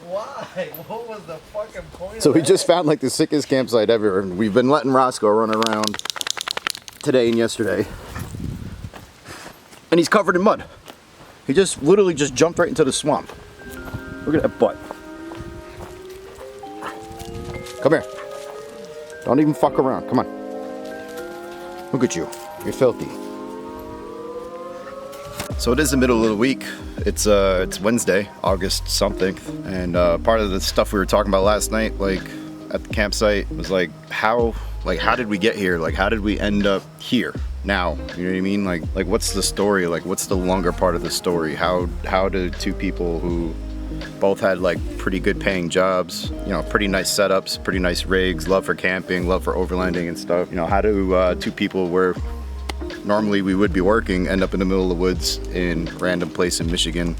Why? What was the fucking point? So we just found like the sickest campsite ever, and we've been letting Roscoe run around today and yesterday. And he's covered in mud. He just literally just jumped right into the swamp. Look at that butt. Come here. Don't even fuck around. Come on. Look at you. You're filthy. So it is the middle of the week. It's Wednesday, August something, and part of the stuff we were talking about last night, like at the campsite, was like how did we get here? Like how did we end up here now? You know what I mean? Like what's the story? Like what's the longer part of the story? How do two people who both had like pretty good paying jobs, you know, pretty nice setups, pretty nice rigs, love for camping, love for overlanding and stuff, you know, how do two people where normally we would be working end up in the middle of the woods in a random place in Michigan,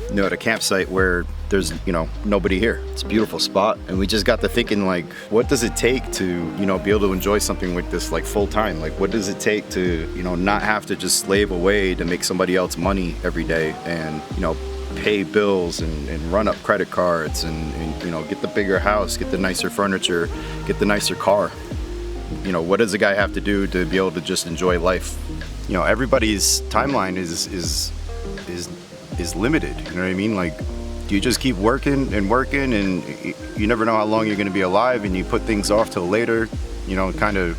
you know, at a campsite where there's, you know, nobody here. It's a beautiful spot, and we just got to thinking, like, what does it take to, you know, be able to enjoy something like this, like, full time? Like, what does it take to, you know, not have to just slave away to make somebody else money every day and, you know, pay bills and run up credit cards and, you know, get the bigger house, get the nicer furniture, get the nicer car. You know, what does a guy have to do to be able to just enjoy life? You know, everybody's timeline is limited. You know what I mean? Like, do you just keep working and you never know how long you're going to be alive, and you put things off till later? You know, kind of.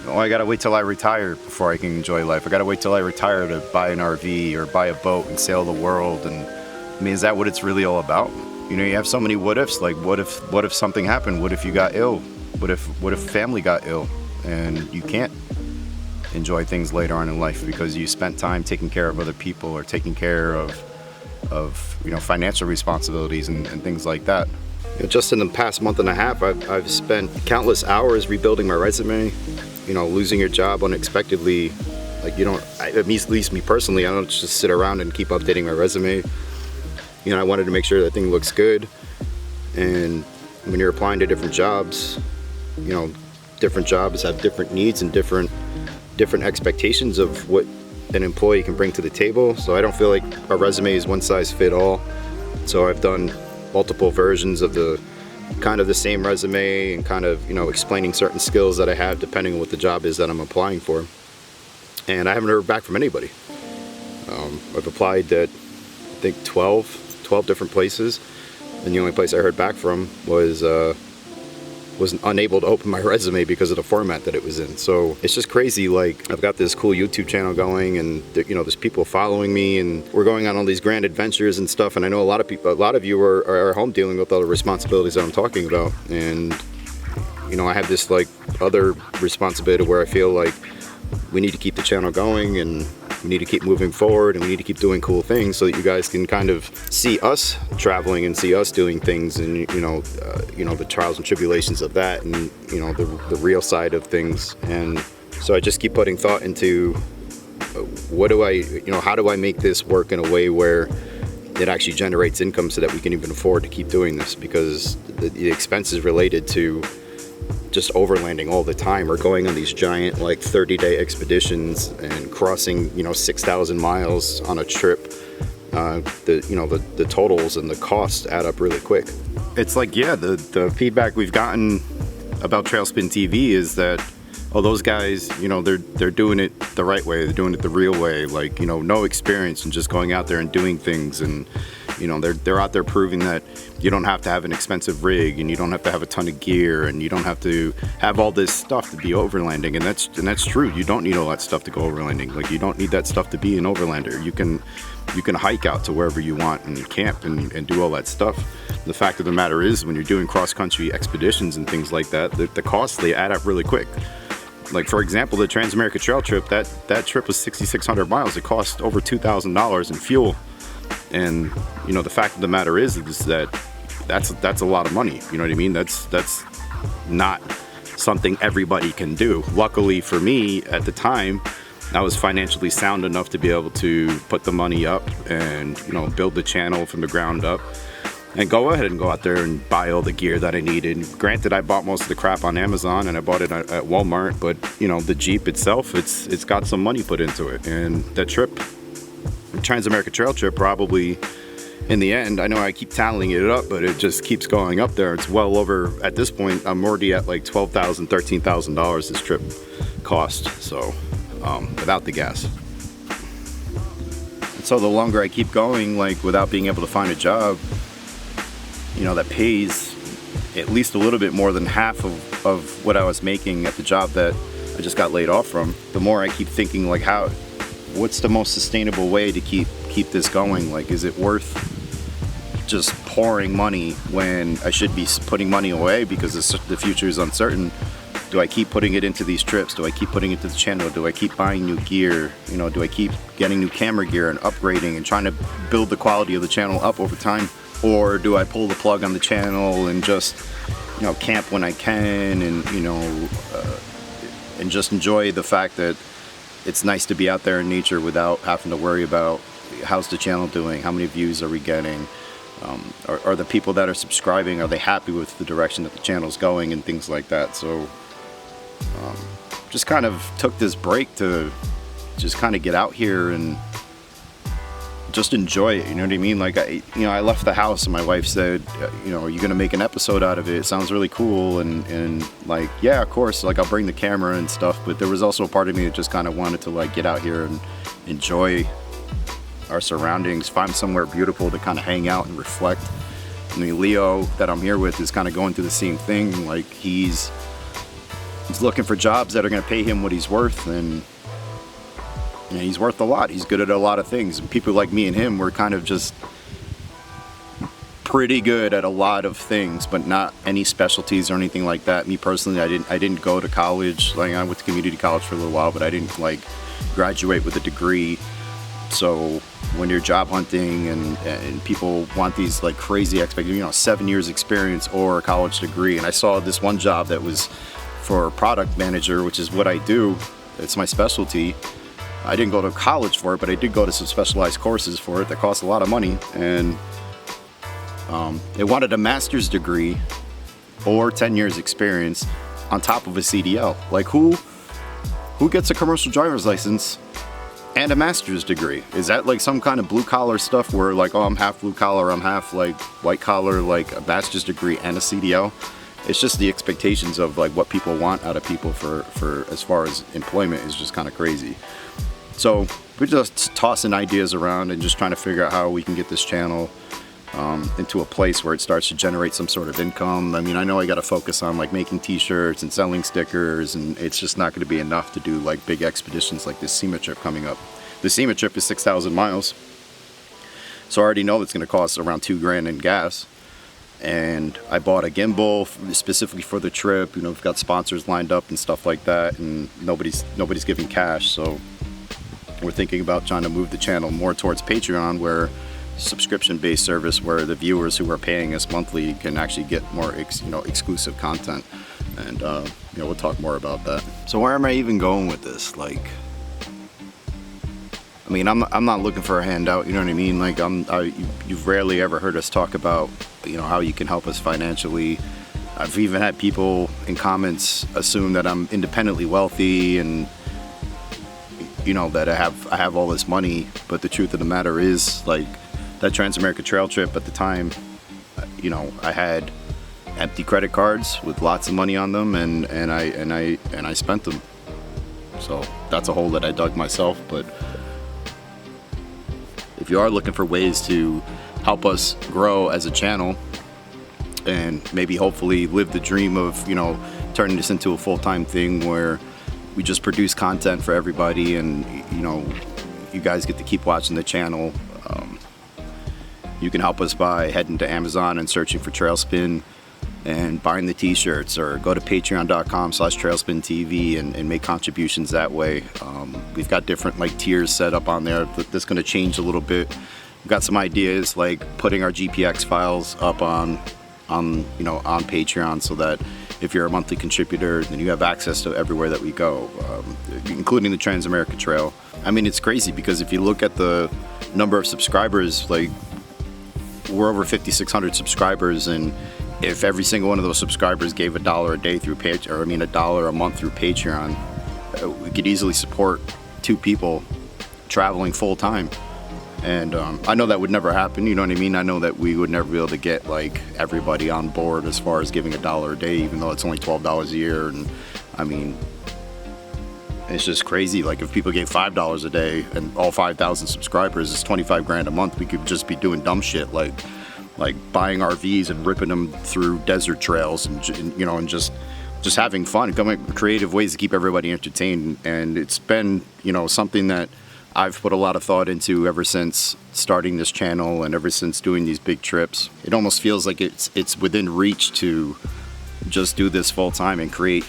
Oh, I gotta wait till I retire before I can enjoy life. I gotta wait till I retire to buy an RV or buy a boat and sail the world. And I mean, is that what it's really all about? You know, you have so many what ifs. Like, what if something happened? What if you got ill? What if family got ill and you can't enjoy things later on in life because you spent time taking care of other people or taking care of you know, financial responsibilities and things like that. You know, just in the past month and a half, I've spent countless hours rebuilding my resume. You know, losing your job unexpectedly, like, you don't, at least me personally, I don't just sit around and keep updating my resume. You know, I wanted to make sure that thing looks good. And when you're applying to different jobs, you know, different jobs have different needs and different expectations of what an employee can bring to the table. So I don't feel like a resume is one size fit all. So I've done multiple versions of the kind of the same resume and kind of, you know, explaining certain skills that I have depending on what the job is that I'm applying for. And I haven't heard back from anybody. I've applied at, I think, 12 different places, and the only place I heard back from was unable to open my resume because of the format that it was in. So it's just crazy. Like, I've got this cool YouTube channel going, and you know, there's people following me, and we're going on all these grand adventures and stuff. And I know a lot of you are home dealing with all the responsibilities that I'm talking about. And you know, I have this like other responsibility where I feel like we need to keep the channel going, and we need to keep moving forward, and we need to keep doing cool things so that you guys can kind of see us traveling and see us doing things, and you know, the trials and tribulations of that, and you know, the real side of things. And so I just keep putting thought into how do I make this work in a way where it actually generates income so that we can even afford to keep doing this, because the expenses related to just overlanding all the time, or going on these giant like 30-day expeditions and crossing, you know, 6,000 miles on a trip, the totals and the costs add up really quick. It's like, yeah, the feedback we've gotten about TrailSpinTV is that, oh, those guys, you know, they're doing it the right way, they're doing it the real way, like, you know, no experience and just going out there and doing things. And you know, they're out there proving that you don't have to have an expensive rig, and you don't have to have a ton of gear, and you don't have to have all this stuff to be overlanding. And that's true. You don't need all that stuff to go overlanding. Like, you don't need that stuff to be an overlander. You can hike out to wherever you want and camp and do all that stuff. The fact of the matter is, when you're doing cross-country expeditions and things like that, the costs, they add up really quick. Like, for example, the Trans-America Trail trip, that trip was 6,600 miles. It cost over $2,000 in fuel. And you know, the fact of the matter is that that's a lot of money. You know what I mean? That's not something everybody can do. Luckily for me, at the time, I was financially sound enough to be able to put the money up and, you know, build the channel from the ground up and go ahead and go out there and buy all the gear that I needed. Granted, I bought most of the crap on Amazon and I bought it at Walmart, but you know, the Jeep itself, it's got some money put into it. And that trip, the Trans-America Trail trip, probably in the end, I know I keep tallying it up, but it just keeps going up there. It's well over, at this point, I'm already at like $12,000, $13,000 this trip cost, so without the gas. And so the longer I keep going, like without being able to find a job, you know, that pays at least a little bit more than half of what I was making at the job that I just got laid off from, the more I keep thinking like what's the most sustainable way to keep this going? Like, is it worth just pouring money when I should be putting money away because the future is uncertain? Do I keep putting it into these trips? Do I keep putting it to the channel? Do I keep buying new gear? You know, do I keep getting new camera gear and upgrading and trying to build the quality of the channel up over time? Or do I pull the plug on the channel and just, you know, camp when I can and, you know, and just enjoy the fact that it's nice to be out there in nature without having to worry about how's the channel doing, how many views are we getting, are the people that are subscribing, are they happy with the direction that the channel's going and things like that. So just kind of took this break to just kind of get out here and just enjoy it, you know what I mean? Like, I left the house and my wife said, you know, are you gonna make an episode out of it? It sounds really cool. And like, yeah, of course, like I'll bring the camera and stuff, but there was also a part of me that just kind of wanted to like get out here and enjoy our surroundings, find somewhere beautiful to kind of hang out and reflect. I mean, Leo that I'm here with is kind of going through the same thing. Like he's looking for jobs that are gonna pay him what he's worth, and you know, he's worth a lot. He's good at a lot of things. And people like me and him, we're kind of just pretty good at a lot of things, but not any specialties or anything like that. Me personally, I didn't go to college. Like I went to community college for a little while, but I didn't like graduate with a degree. So when you're job hunting and people want these like crazy expectations, you know, 7 years experience or a college degree. And I saw this one job that was for a product manager, which is what I do. It's my specialty. I didn't go to college for it, but I did go to some specialized courses for it that cost a lot of money. And they wanted a master's degree or 10 years experience on top of a CDL. Like who gets a commercial driver's license and a master's degree? Is that like some kind of blue collar stuff where like, oh, I'm half blue collar, I'm half like white collar, like a master's degree and a CDL? It's just the expectations of like what people want out of people for as far as employment is just kind of crazy. So we're just tossing ideas around and just trying to figure out how we can get this channel into a place where it starts to generate some sort of income. I mean, I know I got to focus on like making t-shirts and selling stickers, and it's just not going to be enough to do like big expeditions like this SEMA trip coming up. The SEMA trip is 6,000 miles. So I already know it's going to cost around $2 grand in gas. And I bought a gimbal specifically for the trip. You know, we've got sponsors lined up and stuff like that, and nobody's giving cash. So we're thinking about trying to move the channel more towards Patreon, where subscription-based service where the viewers who are paying us monthly can actually get more exclusive content. And we'll talk more about that. So where am I even going with this? Like, I mean, I'm not looking for a handout, you know what I mean? Like, you've rarely ever heard us talk about, you know, how you can help us financially. I've even had people in comments assume that I'm independently wealthy and, you know, that I have all this money. But the truth of the matter is, like, that Trans-America Trail trip at the time, you know, I had empty credit cards with lots of money on them, and I spent them. So that's a hole that I dug myself. But if you are looking for ways to help us grow as a channel and maybe hopefully live the dream of, you know, turning this into a full-time thing where we just produce content for everybody and, you know, you guys get to keep watching the channel, you can help us by heading to Amazon and searching for TrailSpin and buying the t-shirts, or go to patreon.com/TrailSpinTV and make contributions that way. We've got different like tiers set up on there, but that's going to change a little bit. We've got some ideas like putting our GPX files up on Patreon, so that if you're a monthly contributor, then you have access to everywhere that we go, including the Trans-America Trail. I mean, it's crazy because if you look at the number of subscribers, like, we're over 5,600 subscribers, and if every single one of those subscribers gave $1 a day through Patreon, or I mean $1 a month through Patreon, we could easily support 2 people traveling full time. And I know that would never happen, you know what I mean? I know that we would never be able to get like everybody on board as far as giving $1 a day, even though it's only $12 a year. And I mean, it's just crazy. Like if people gave $5 a day and all 5,000 subscribers, it's 25 grand a month. We could just be doing dumb shit like buying RVs and ripping them through desert trails and you know, and just having fun, coming up with creative ways to keep everybody entertained. And it's been, you know, something that I've put a lot of thought into ever since starting this channel and ever since doing these big trips. It almost feels like it's within reach to just do this full time and create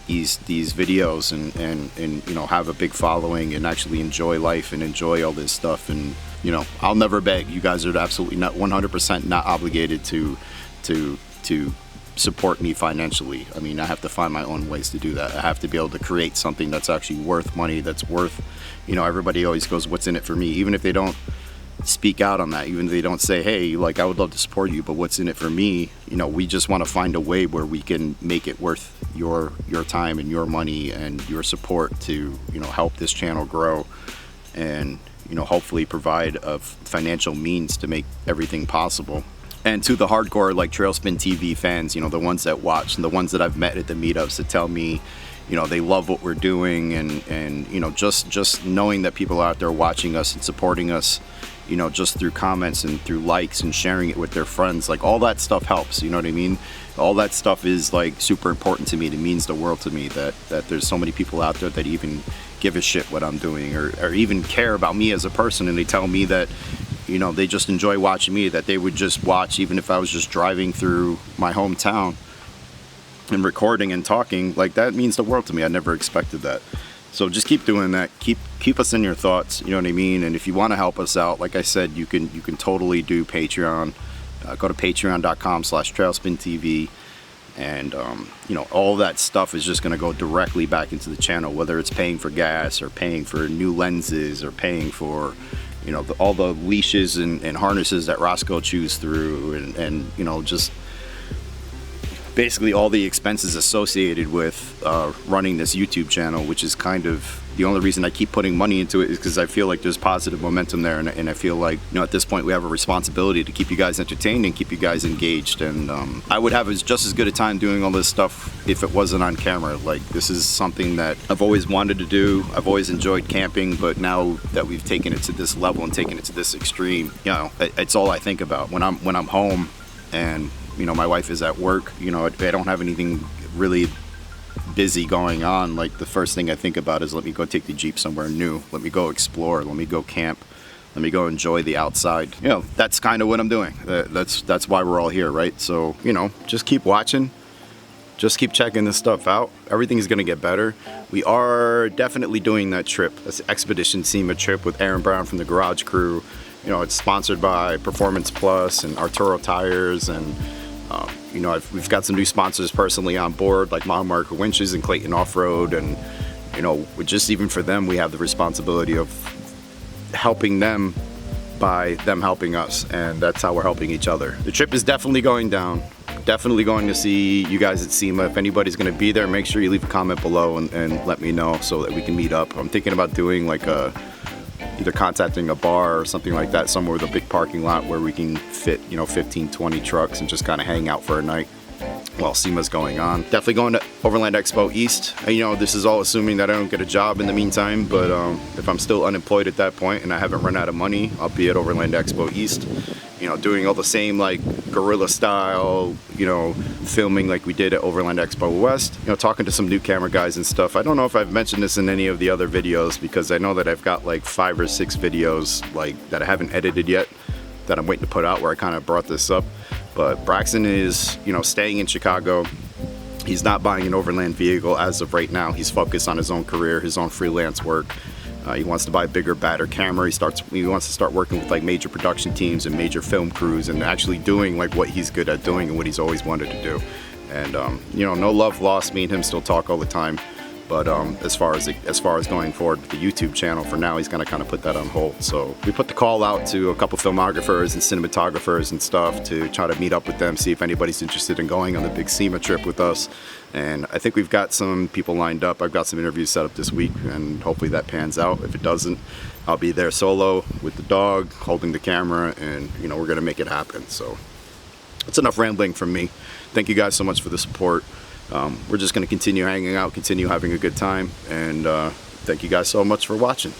these videos and you know, have a big following and actually enjoy life and enjoy all this stuff. And you know, I'll never beg. You guys are absolutely not 100% not obligated to support me financially. I mean, I have to find my own ways to do that. I have to be able to create something that's actually worth money, that's worth, you know, everybody always goes, what's in it for me? Even if they don't speak out on that, even if they don't say, hey, like, I would love to support you, but what's in it for me? You know, we just want to find a way where we can make it worth your time and your money and your support to, you know, help this channel grow and, you know, hopefully provide a financial means to make everything possible. And to the hardcore like TrailSpinTV fans, you know, the ones that watch and the ones that I've met at the meetups that tell me, you know, they love what we're doing and you know, just knowing that people are out there watching us and supporting us, you know, just through comments and through likes and sharing it with their friends, like all that stuff helps, you know what I mean? All that stuff is like super important to me. It means the world to me that there's so many people out there that even give a shit what I'm doing or even care about me as a person, and they tell me that, you know, they just enjoy watching me, that they would just watch even if I was just driving through my hometown and recording and talking. Like, that means the world to me. I never expected that. So just keep doing that. Keep us in your thoughts, you know what I mean? And if you want to help us out, like I said, you can totally do Patreon. Go to patreon.com/TrailSpinTV. And you know, all that stuff is just going to go directly back into the channel, whether it's paying for gas or paying for new lenses or paying for, you know, all the leashes and harnesses that Roscoe chews through and you know, just basically all the expenses associated with running this YouTube channel, which is kind of the only reason I keep putting money into it, is because I feel like there's positive momentum there, and I feel like, you know, at this point we have a responsibility to keep you guys entertained and keep you guys engaged. And I would have just as good a time doing all this stuff if it wasn't on camera. Like, this is something that I've always wanted to do. I've always enjoyed camping, but now that we've taken it to this level and taken it to this extreme, you know, it's all I think about when I'm home and, you know, my wife is at work. You know, I don't have anything really busy going on. Like, the first thing I think about is, let me go take the Jeep somewhere new, let me go explore, let me go camp, let me go enjoy the outside. You know, that's kind of what I'm doing. That's why we're all here, right? So, you know, just keep watching, just keep checking this stuff out. Everything is going to get better. We are definitely doing that trip, this Expedition SEMA trip with Aaron Brown from the Garage Crew. You know, it's sponsored by Performance Plus and Arturo Tires, and you know, we've got some new sponsors personally on board, like Mile Marker Winches and Clayton Off-Road, and you know, just even for them, we have the responsibility of helping them by them helping us, and that's how we're helping each other. The trip is definitely going down. Definitely going to see you guys at SEMA. If anybody's going to be there, make sure you leave a comment below and let me know so that we can meet up. I'm thinking about doing like either contacting a bar or something like that, somewhere with a big parking lot where we can fit, you know, 15, 20 trucks and just kind of hang out for a night while SEMA's going on. Definitely going to Overland Expo East. And, you know, this is all assuming that I don't get a job in the meantime, but if I'm still unemployed at that point and I haven't run out of money, I'll be at Overland Expo East, you know, doing all the same like guerrilla style, you know, filming like we did at Overland Expo West, you know, talking to some new camera guys and stuff. I don't know if I've mentioned this in any of the other videos, because I know that I've got like 5 or 6 videos like that I haven't edited yet that I'm waiting to put out where I kind of brought this up. But Braxton is, you know, staying in Chicago. He's not buying an Overland vehicle as of right now. He's focused on his own career, his own freelance work. He wants to buy a bigger, badder camera. He wants to start working with like major production teams and major film crews and actually doing like what he's good at doing and what he's always wanted to do. And you know, no love lost. Me and him still talk all the time. But as far as going forward with the YouTube channel, for now he's gonna kind of put that on hold. So we put the call out to a couple filmographers and cinematographers and stuff to try to meet up with them, see if anybody's interested in going on the big SEMA trip with us. And I think we've got some people lined up. I've got some interviews set up this week, and hopefully that pans out. If it doesn't, I'll be there solo with the dog, holding the camera, and you know, we're gonna make it happen. So it's enough rambling from me. Thank you guys so much for the support. We're just gonna continue hanging out, continue having a good time, and thank you guys so much for watching.